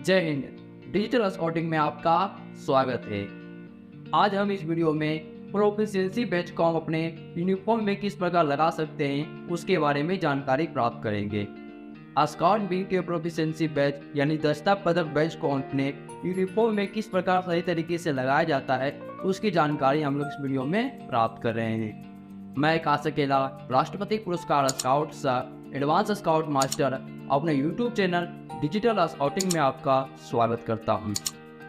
जय Hind. Digital scouting में आपका स्वागत है। आज हम इस वीडियो में प्रोफिशिएंसी बैच को हम अपने यूनिफॉर्म में किस प्रकार लगा सकते हैं उसके बारे में जानकारी प्राप्त करेंगे। स्काउट विंग के प्रोफिशिएंसी बैच यानी दस्ता पदक बैच को अपने यूनिफॉर्म में किस प्रकार सही तरीके से लगाया जाता है उसकी जानकारी हम लोग इस वीडियो में प्राप्त कर रहे हैं। मैं आकाश अकेला राष्ट्रपति पुरस्कार स्काउट सह एडवांस स्काउट मास्टर अपने यूट्यूब चैनल डिजिटल स्काउटिंग में आपका स्वागत करता हूं।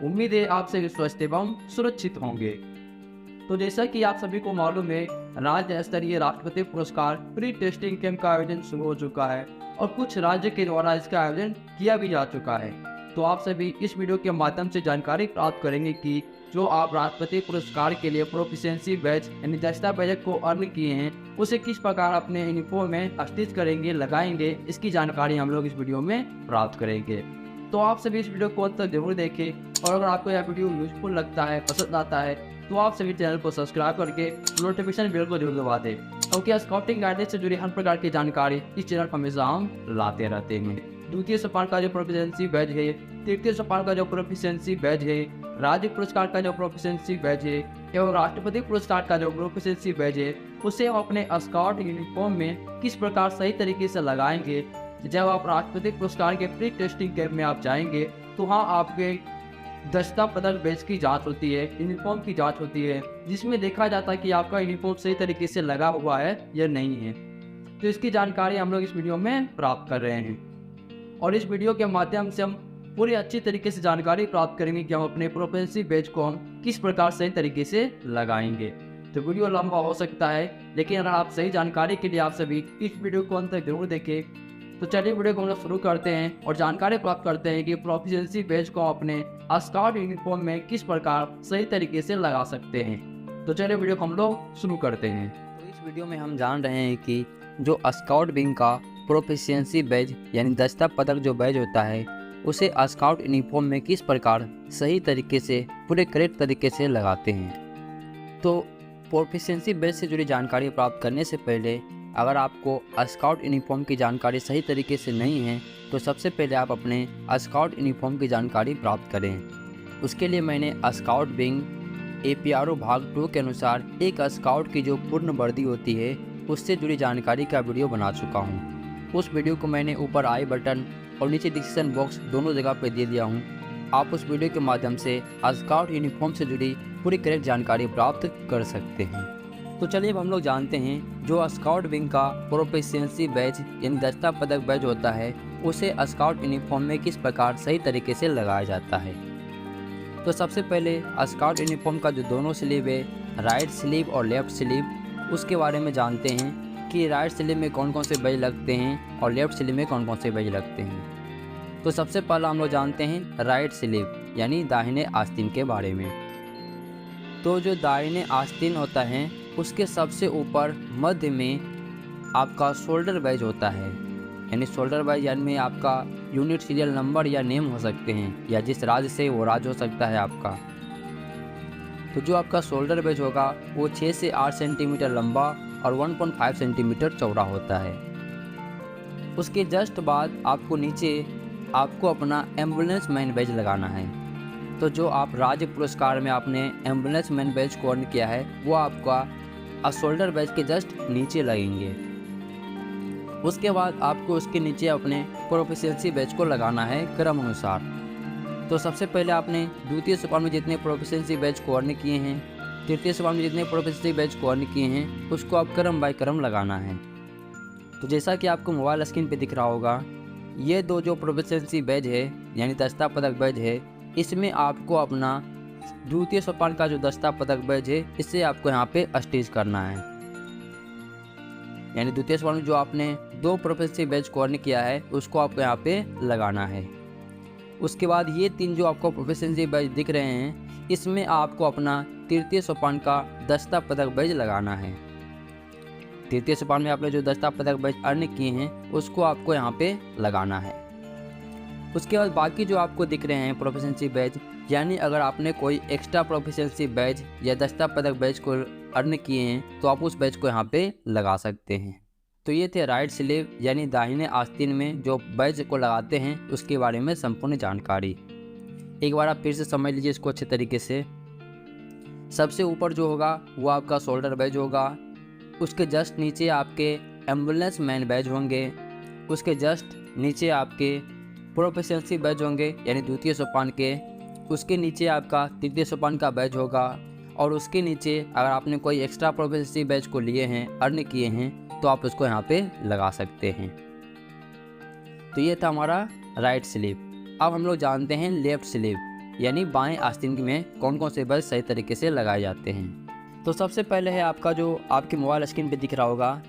उम्मीद है आप सभी स्वस्थ एवं सुरक्षित होंगे। तो जैसा कि आप सभी को मालूम है, राज्य स्तरीय राष्ट्रपति पुरस्कार प्री टेस्टिंग कैंप का आयोजन शुरू हो चुका है और कुछ राज्य के द्वारा इसका आयोजन किया भी जा चुका है। तो आप सभी इस वीडियो के माध्यम से जानकारी प्राप्त करेंगे कि जो आप राष्ट्रपति पुरस्कार के लिए प्रोफिशिएंसी बैच यानी दस्ता पदक को अर्न किए हैं उसे किस प्रकार अपने यूनिफॉर्म में स्टिच करेंगे, लगाएंगे, इसकी जानकारी हम लोग इस वीडियो में प्राप्त करेंगे। तो आप सभी इस वीडियो को अंत तक जरूर देखें और अगर आपको यह वीडियो यूजफुल लगता है, पसंद आता है, तो आप सभी चैनल को सब्सक्राइब करके नोटिफिकेशन बेल को जरूर दबा दें, क्योंकि स्काउटिंग गाइडेंस से जुड़ी हर प्रकार की जानकारी इस चैनल पर हमेशा हम लाते रहते हैं। द्वितीय सोपान का जो प्रोफिशिएंसी बैच है, तृतीय सोपान का जो प्रोफिशिएंसी बैच है, राज्य पुरस्कार का जो प्रोफिशिएंसी बैच है एवं राष्ट्रपति पुरस्कार का जो प्रोफिशिएंसी बैच है, उसे हम अपने स्काउट यूनिफॉर्म में किस प्रकार सही तरीके से लगाएंगे। जब आप राष्ट्रपति पुरस्कार के प्री टेस्टिंग कैंप में आप जाएंगे तो वहाँ आपके दस्ता पदक बैच की जांच होती है, यूनिफॉर्म की जांच होती है, जिसमें देखा जाता है कि आपका यूनिफॉर्म सही तरीके से लगा हुआ है या नहीं है। तो इसकी जानकारी हम लोग इस वीडियो में प्राप्त कर रहे हैं और इस वीडियो के माध्यम से हम पूरी अच्छी तरीके से जानकारी प्राप्त करेंगे कि हम अपने प्रोफिशिएंसी बैच को हम किस प्रकार सही तरीके से लगाएंगे। तो वीडियो लंबा हो सकता है, लेकिन अगर आप सही जानकारी के लिए आप सभी इस वीडियो को अंत तक जरूर देखें। तो चलिए वीडियो को हम लोग शुरू करते हैं और जानकारी प्राप्त करते हैं कि प्रोफिशिएंसी बैच को अपने स्काउट यूनिफॉर्म में किस प्रकार सही तरीके से लगा सकते हैं। तो चलिए वीडियो को हम लोग शुरू करते हैं। तो इस वीडियो में हम जान रहे हैं कि जो स्काउट विंग का प्रोफिशिएंसी बैच यानी दस्ता पदक जो बैच होता है उसे स्काउट यूनिफॉर्म में किस प्रकार सही तरीके से पूरे करेक्ट तरीके से लगाते हैं। तो प्रोफिशिएंसी बैच से जुड़ी जानकारी प्राप्त करने से पहले अगर आपको स्काउट यूनिफॉर्म की जानकारी सही तरीके से नहीं है तो सबसे पहले आप अपने स्काउट यूनिफॉर्म की जानकारी प्राप्त करें। उसके लिए मैंने स्काउट विंग APRO भाग 2 के अनुसार एक स्काउट की जो पूर्ण वर्दी होती है उससे जुड़ी जानकारी का वीडियो बना चुका हूँ। उस वीडियो को मैंने ऊपर आई बटन और नीचे डिस्क्रिप्शन बॉक्स दोनों जगह पर दे दिया हूँ। आप उस वीडियो के माध्यम से स्काउट यूनिफॉर्म से जुड़ी पूरी करेक्ट जानकारी प्राप्त कर सकते हैं। तो चलिए अब हम लोग जानते हैं जो स्काउट विंग का प्रोफिशिएंसी बैच यानी दस्ता पदक बैच होता है उसे स्काउट यूनिफॉर्म में किस प्रकार सही तरीके से लगाया जाता है। तो सबसे पहले स्काउट यूनिफॉर्म का जो दोनों स्लीव है, राइट स्लीव और लेफ्ट स्लीव, उसके बारे में जानते हैं कि राइट स्लीव में कौन कौन से बैज लगते हैं और लेफ्ट स्लीव में कौन कौन से बैज लगते हैं। तो सबसे पहला हम लोग जानते हैं राइट स्लीव यानी दाहिने आस्तीन के बारे में। तो जो दाहिने आस्तीन होता है उसके सबसे ऊपर मध्य में आपका शोल्डर बैज होता है, यानी शोल्डर बैज यानी आपका यूनिट सीरियल नंबर या नेम हो सकते हैं या जिस राज्य से वो राज्य हो सकता है आपका। तो जो आपका शोल्डर बैज होगा वो 6 से 8 सेंटीमीटर लंबा और 1.5 सेंटीमीटर चौड़ा होता है। उसके जस्ट बाद आपको नीचे आपको अपना एम्बुलेंस मैन बैज लगाना है। तो जो आप राज्य पुरस्कार में आपने एम्बुलेंस मैन बैज को अर्न किया है वो आपका शोल्डर बैज के जस्ट नीचे लगेंगे। उसके बाद आपको उसके नीचे अपने प्रोफिशिएंसी बैज को लगाना है क्रम अनुसार। तो सबसे पहले आपने द्वितीय सोपान में जितने प्रोफिशिएंसी बैज को अर्न किए हैं, तृतीय सोपान में जितने प्रोफिशिएंसी बैच को अर्न किए हैं उसको आप क्रम बाय क्रम लगाना है। तो जैसा कि आपको मोबाइल स्क्रीन पे दिख रहा होगा, ये दो जो प्रोफिशिएंसी बैच है यानी दस्ता पदक बैच है, इसमें आपको अपना द्वितीय सोपान का जो दस्ता पदक बैच है इससे आपको यहाँ पे स्टिच करना है। यानी द्वितीय सोपान में जो आपने 2 प्रोफिशिएंसी बैच को अर्न किया है उसको आपको यहाँ पे लगाना है। उसके बाद ये 3 जो आपको प्रोफिशिएंसी बैच दिख रहे हैं इसमें आपको अपना तृतीय सोपान का दस्ता पदक बैज लगाना है। तृतीय सोपान में आपने जो दस्ता पदक बैज अर्न किए हैं उसको आपको यहाँ पे लगाना है। उसके बाद बाकी जो आपको दिख रहे हैं प्रोफिशिएंसी बैज, यानी अगर आपने कोई एक्स्ट्रा प्रोफिशिएंसी बैज या दस्ता पदक बैज को अर्न किए हैं तो आप उस बैज को यहाँ पे लगा सकते हैं। तो ये थे राइट स्लीव यानी दाहिने आस्तीन में जो बैज को लगाते हैं उसके बारे में संपूर्ण जानकारी। एक बार आप फिर से समझ लीजिए इसको अच्छे तरीके से। सबसे ऊपर जो होगा वो आपका शोल्डर बैज होगा, उसके जस्ट नीचे आपके एम्बुलेंस मैन बैज होंगे, उसके जस्ट नीचे आपके प्रोफिशिएंसी बैज होंगे यानी द्वितीय सोपान के, उसके नीचे आपका तृतीय सोपान का बैज होगा, और उसके नीचे अगर आपने कोई एक्स्ट्रा प्रोफिशिएंसी बैज को लिए हैं, अर्न किए हैं, तो आप उसको यहाँ पे लगा सकते हैं। तो ये था हमारा राइट स्लीव। अब हम लोग जानते हैं लेफ्ट स्लीव यानी बाएं आस्तीन में कौन कौन से बैज सही तरीके से लगाए जाते हैं। तो सबसे पहले है आपका जो आपके मोबाइल स्क्रीन पे दिख रहा होगा,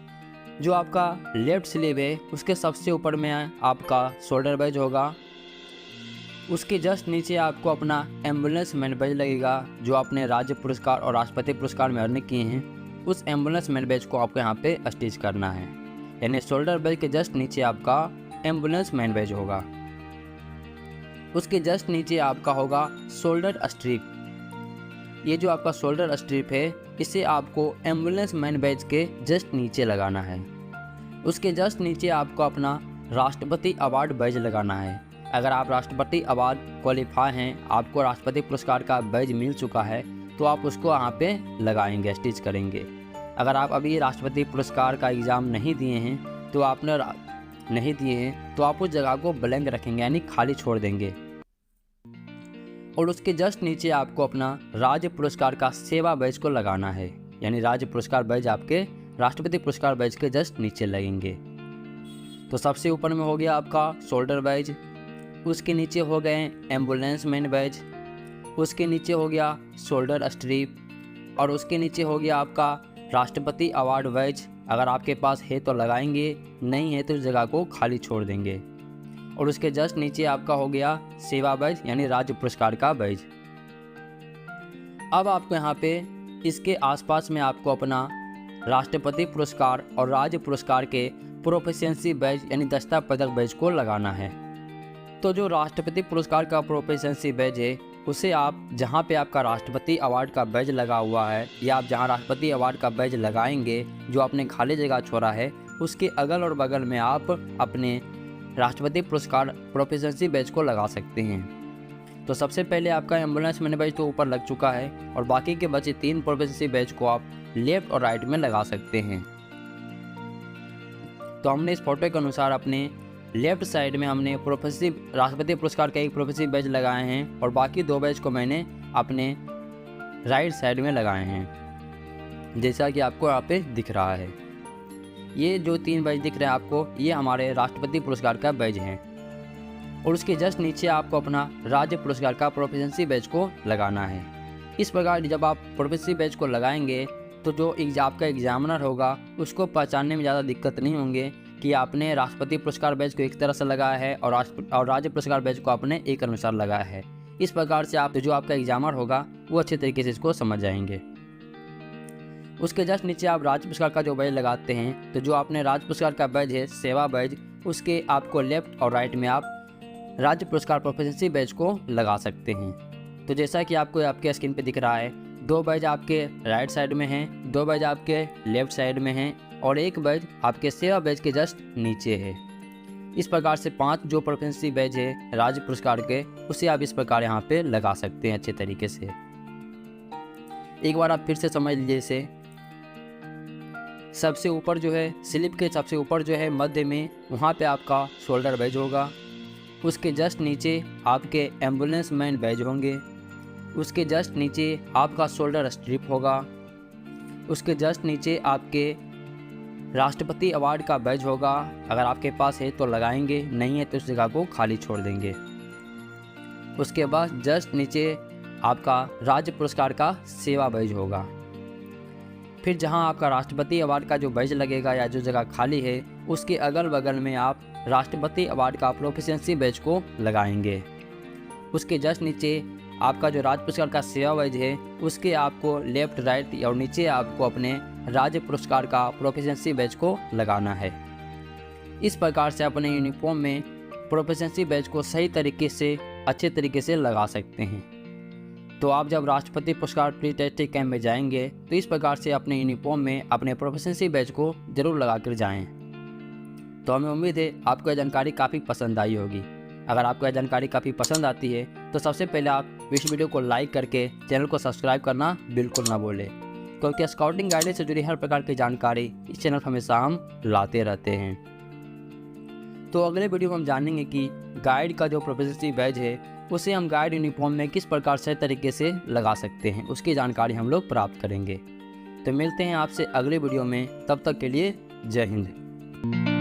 जो आपका लेफ्ट स्लीव है उसके सबसे ऊपर में आपका शोल्डर बैज होगा, उसके जस्ट नीचे आपको अपना एम्बुलेंस मैन बैज लगेगा जो आपने राज्य पुरस्कार और राष्ट्रपति पुरस्कार में अर्न किए हैं। उस एम्बुलेंस मैन बैज को आपको यहाँ पे स्टिच करना है, यानी शोल्डर बैज के जस्ट नीचे आपका एम्बुलेंस मैन बैज होगा, उसके जस्ट नीचे आपका होगा शोल्डर स्ट्रिप। ये जो आपका शोल्डर स्ट्रिप है इसे आपको एम्बुलेंस मैन बैज के जस्ट नीचे लगाना है। उसके जस्ट नीचे आपको अपना राष्ट्रपति अवार्ड बैज लगाना है। अगर आप राष्ट्रपति अवार्ड क्वालिफाई हैं, आपको राष्ट्रपति पुरस्कार का बैज मिल चुका है, तो आप उसको यहाँ पे लगाएंगे, स्टिच करेंगे। अगर आप अभी राष्ट्रपति पुरस्कार का एग्ज़ाम नहीं दिए हैं तो आपने नहीं दिए हैं तो आप उस जगह को ब्लैंक रखेंगे यानी खाली छोड़ देंगे। और उसके जस्ट नीचे आपको अपना राज्य पुरस्कार का सेवा बैज को लगाना है, यानी राज्य पुरस्कार बैज आपके राष्ट्रपति पुरस्कार बैज के जस्ट नीचे लगेंगे। तो सबसे ऊपर में हो गया आपका शोल्डर बैज, उसके नीचे हो गए एम्बुलेंस मैन बैज, उसके नीचे हो गया शोल्डर स्ट्रिप, और उसके नीचे हो गया आपका राष्ट्रपति अवार्ड बैज। अगर आपके पास है तो लगाएंगे, नहीं है तो उस जगह को खाली छोड़ देंगे। और उसके जस्ट नीचे आपका हो गया सेवा बैज यानी राज्य पुरस्कार का बैज। अब आपको यहाँ पे इसके आसपास में आपको अपना राष्ट्रपति पुरस्कार और राज्य पुरस्कार के प्रोफिशिएंसी बैज यानी दस्ता पदक बैज को लगाना है। तो जो राष्ट्रपति पुरस्कार का प्रोफिशिएंसी बैज है उसे आप जहाँ पे आपका राष्ट्रपति अवार्ड का बैज लगा हुआ है या आप जहाँ राष्ट्रपति अवार्ड का बैज लगाएंगे जो आपने खाली जगह छोड़ा है उसके अगल और बगल में आप अपने राष्ट्रपति पुरस्कार प्रोफिशिएंसी बैज को लगा सकते हैं। तो सबसे पहले आपका एम्बुलेंस मैन बैज तो ऊपर लग चुका है और बाकी के बचे 3 प्रोफिशिएंसी बैज को आप लेफ्ट और राइट में लगा सकते हैं। तो हमने इस फोटो के अनुसार अपने लेफ्ट साइड में हमने राष्ट्रपति पुरस्कार का एक प्रोफिशिएंसी बैज लगाए हैं और बाकी 2 बैज को मैंने अपने राइट साइड में लगाए हैं, जैसा कि आपको यहाँ पे दिख रहा है। ये जो 3 बैज दिख रहे हैं आपको, ये हमारे राष्ट्रपति पुरस्कार का बैज है। और उसके जस्ट नीचे आपको अपना राज्य पुरस्कार का प्रोफिशिएंसी बैज को लगाना है। इस प्रकार जब आप प्रोफिशिएंसी बैज को लगाएंगे तो जो आपका एग्जामिनर होगा उसको पहचानने में ज़्यादा दिक्कत नहीं होंगे कि आपने राष्ट्रपति पुरस्कार बैज को एक तरह से लगाया है और राज्य पुरस्कार बैज को आपने एक अनुसार लगाया है। इस प्रकार से आप जो आपका एग्जामिनर होगा वो अच्छे तरीके से इसको समझ जाएंगे। उसके जस्ट नीचे आप राज्य पुरस्कार का जो बैज लगाते हैं, तो जो आपने राज्य पुरस्कार का बैज है सेवा बैज, उसके आपको लेफ्ट और राइट में आप राज्य पुरस्कार प्रोफिशिएंसी बैज को लगा सकते हैं। तो जैसा कि आपको आपके स्क्रीन पे दिख रहा है, 2 बैज आपके राइट साइड में हैं, 2 बैज आपके लेफ्ट साइड में हैं और 1 बैज आपके सेवा बैज के जस्ट नीचे है। इस प्रकार से 5 जो प्रोफिशिएंसी बैज है राज्य पुरस्कार के, उसे आप इस प्रकार यहाँ पे लगा सकते हैं अच्छे तरीके से। एक बार आप फिर से समझ लीजिए इसे। सबसे ऊपर जो है स्लिप के सबसे ऊपर जो है मध्य में, वहाँ पे आपका शोल्डर बैज होगा। उसके जस्ट नीचे आपके एम्बुलेंस मैन बैज होंगे। उसके जस्ट नीचे आपका शोल्डर स्ट्रिप होगा। उसके जस्ट नीचे आपके राष्ट्रपति अवार्ड का बैज होगा। अगर आपके पास है तो लगाएंगे, नहीं है तो उस जगह को खाली छोड़ देंगे। उसके बाद जस्ट नीचे आपका राज्य पुरस्कार का सेवा बैज होगा। फिर जहां आपका राष्ट्रपति अवार्ड का जो बैज लगेगा या जो जगह खाली है, उसके अगल बगल में आप राष्ट्रपति अवार्ड का प्रोफिशिएंसी बैज को लगाएंगे। उसके जस्ट नीचे आपका जो राज्य पुरस्कार का सेवा बैज है, उसके आपको लेफ्ट राइट और नीचे आपको अपने राज्य पुरस्कार का प्रोफिशिएंसी बैज को लगाना है। इस प्रकार से अपने यूनिफॉर्म में प्रोफिशिएंसी बैज को सही तरीके से अच्छे तरीके से लगा सकते हैं। तो आप जब राष्ट्रपति पुरस्कार प्री टेस्टिंग कैंप में जाएंगे तो इस प्रकार से अपने यूनिफॉर्म में अपने प्रोफिशिएंसी बैज को जरूर लगा कर जाएं। तो हमें उम्मीद है आपको यह जानकारी काफ़ी पसंद आई होगी। अगर आपको यह जानकारी काफ़ी पसंद आती है तो सबसे पहले आप इस वीडियो को लाइक करके चैनल को सब्सक्राइब करना बिल्कुल ना भूलें, क्योंकि स्काउटिंग गाइडेंस से जुड़ी हर प्रकार की जानकारी इस चैनल पर हमेशा हम लाते रहते हैं। तो अगले वीडियो में हम जानेंगे कि गाइड का जो प्रोफिशिएंसी बैज है उसे हम गाइड यूनिफॉर्म में किस प्रकार से तरीके से लगा सकते हैं, उसकी जानकारी हम लोग प्राप्त करेंगे। तो मिलते हैं आपसे अगले वीडियो में, तब तक के लिए जय हिंद।